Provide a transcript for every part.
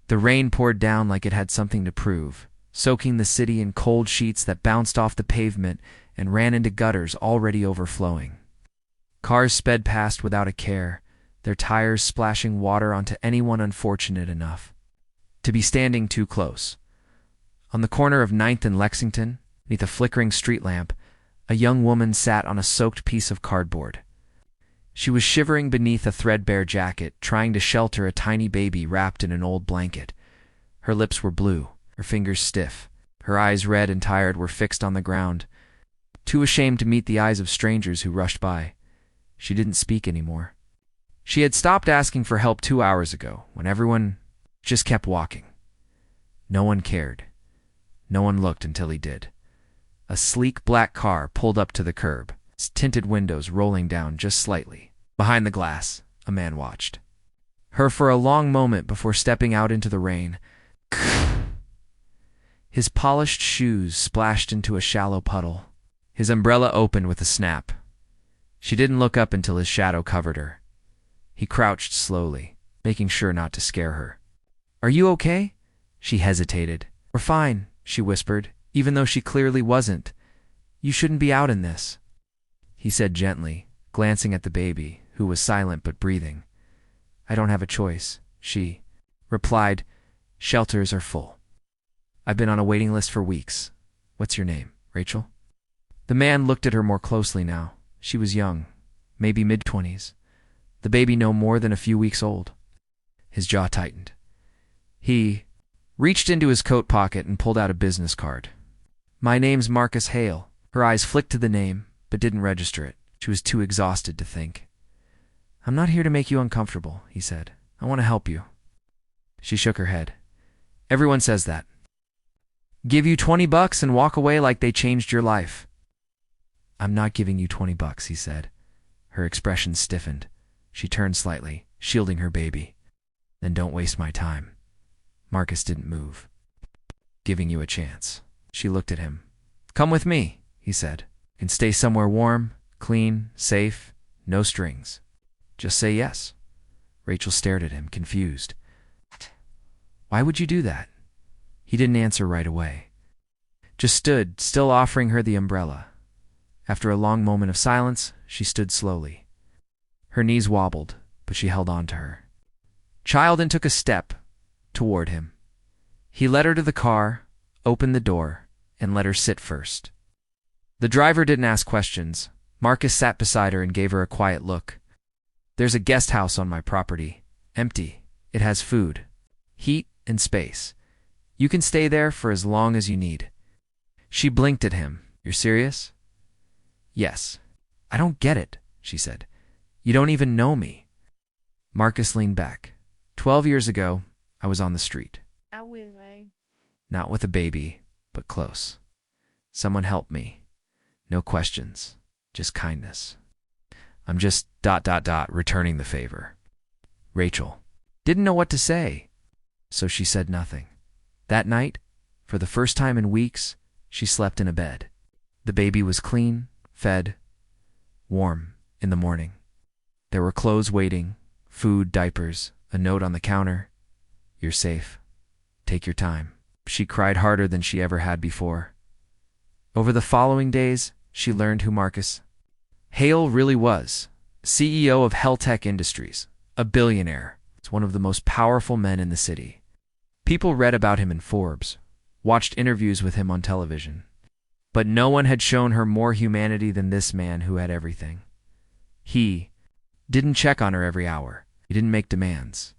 The rain poured down like it had something to prove, soaking the city in cold sheets that bounced off the pavement and ran into gutters already overflowing. Cars sped past without a care, their tires splashing water onto anyone unfortunate enough to be standing too close. On the corner of 9th and Lexington, beneath a flickering street lamp, a young woman sat on a soaked piece of cardboard. She was shivering beneath a threadbare jacket, trying to shelter a tiny baby wrapped in an old blanket. Her lips were blue, her fingers stiff, her eyes red and tired were fixed on the ground. Too ashamed to meet the eyes of strangers who rushed by, she didn't speak anymore. She had stopped asking for help 2 hours ago, when everyone just kept walking. No one cared. No one looked until he did. A sleek black car pulled up to the curb, its tinted windows rolling down just slightly. Behind the glass, a man watched her for a long moment before stepping out into the rain. His polished shoes splashed into a shallow puddle. His umbrella opened with a snap. She didn't look up until his shadow covered her. He crouched slowly, making sure not to scare her. "Are you okay?" She hesitated. "We're fine," she whispered, even though she clearly wasn't. "You shouldn't be out in this," he said gently, glancing at the baby, who was silent but breathing. "I don't have a choice," she replied. "Shelters are full. I've been on a waiting list for weeks. What's your name, Rachel?" The man looked at her more closely now. She was young, maybe mid-20s. The baby no more than a few weeks old. His jaw tightened. He reached into his coat pocket and pulled out a business card. "My name's Marcus Hale." Her eyes flicked to the name, but didn't register it. She was too exhausted to think. "I'm not here to make you uncomfortable," he said. "I want to help you." She shook her head. "Everyone says that. Give you $20 and walk away like they changed your life." "I'm not giving you $20, he said. Her expression stiffened. She turned slightly, shielding her baby. "Then don't waste my time." Marcus didn't move. "Giving you a chance." She looked at him. "Come with me," he said. "You can stay somewhere warm, clean, safe, no strings. Just say yes." Rachel stared at him, confused. "Why would you do that?" He didn't answer right away. Just stood, still offering her the umbrella. After a long moment of silence, she stood slowly. Her knees wobbled, but she held on to her. Childen took a step toward him. He led her to the car, opened the door, and let her sit first. The driver didn't ask questions. Marcus sat beside her and gave her a quiet look. "There's a guest house on my property. Empty. It has food, heat, and space. You can stay there for as long as you need." She blinked at him. "You're serious?" "Yes." "I don't get it," she said. "You don't even know me." Marcus leaned back. 12 years ago, I was on the street. Not with a baby, but close. Someone helped me. No questions, just kindness. I'm just ... returning the favor." Rachel didn't know what to say, so she said nothing. That night, for the first time in weeks, she slept in a bed. The baby was clean, fed, warm in the morning. There were clothes waiting, food, diapers, a note on the counter. "You're safe. Take your time." She cried harder than she ever had before. Over the following days, she learned who Marcus Hale really was. CEO of Heltech Industries, a billionaire. It's one of the most powerful men in the city. People read about him in Forbes, watched interviews with him on television. But no one had shown her more humanity than this man who had everything. He didn't check on her every hour. He didn't make demands.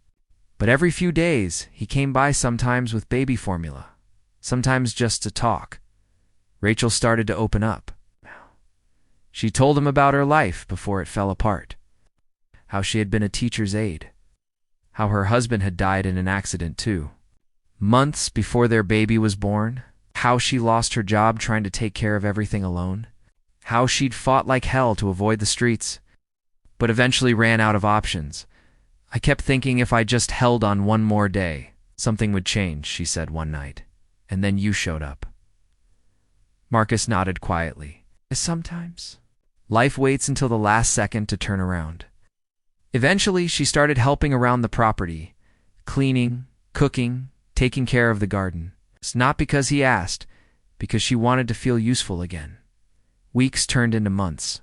But every few days, he came by sometimes with baby formula, sometimes just to talk. Rachel started to open up. She told him about her life before it fell apart. How she had been a teacher's aide. How her husband had died in an accident too. Months before their baby was born. How she lost her job trying to take care of everything alone. How she'd fought like hell to avoid the streets, but eventually ran out of options. "I kept thinking if I just held on one more day, something would change," she said one night. "And then you showed up." Marcus nodded quietly. "Sometimes. Life waits until the last second to turn around." Eventually, she started helping around the property, cleaning, cooking, taking care of the garden. It's not because he asked, because she wanted to feel useful again. Weeks turned into months.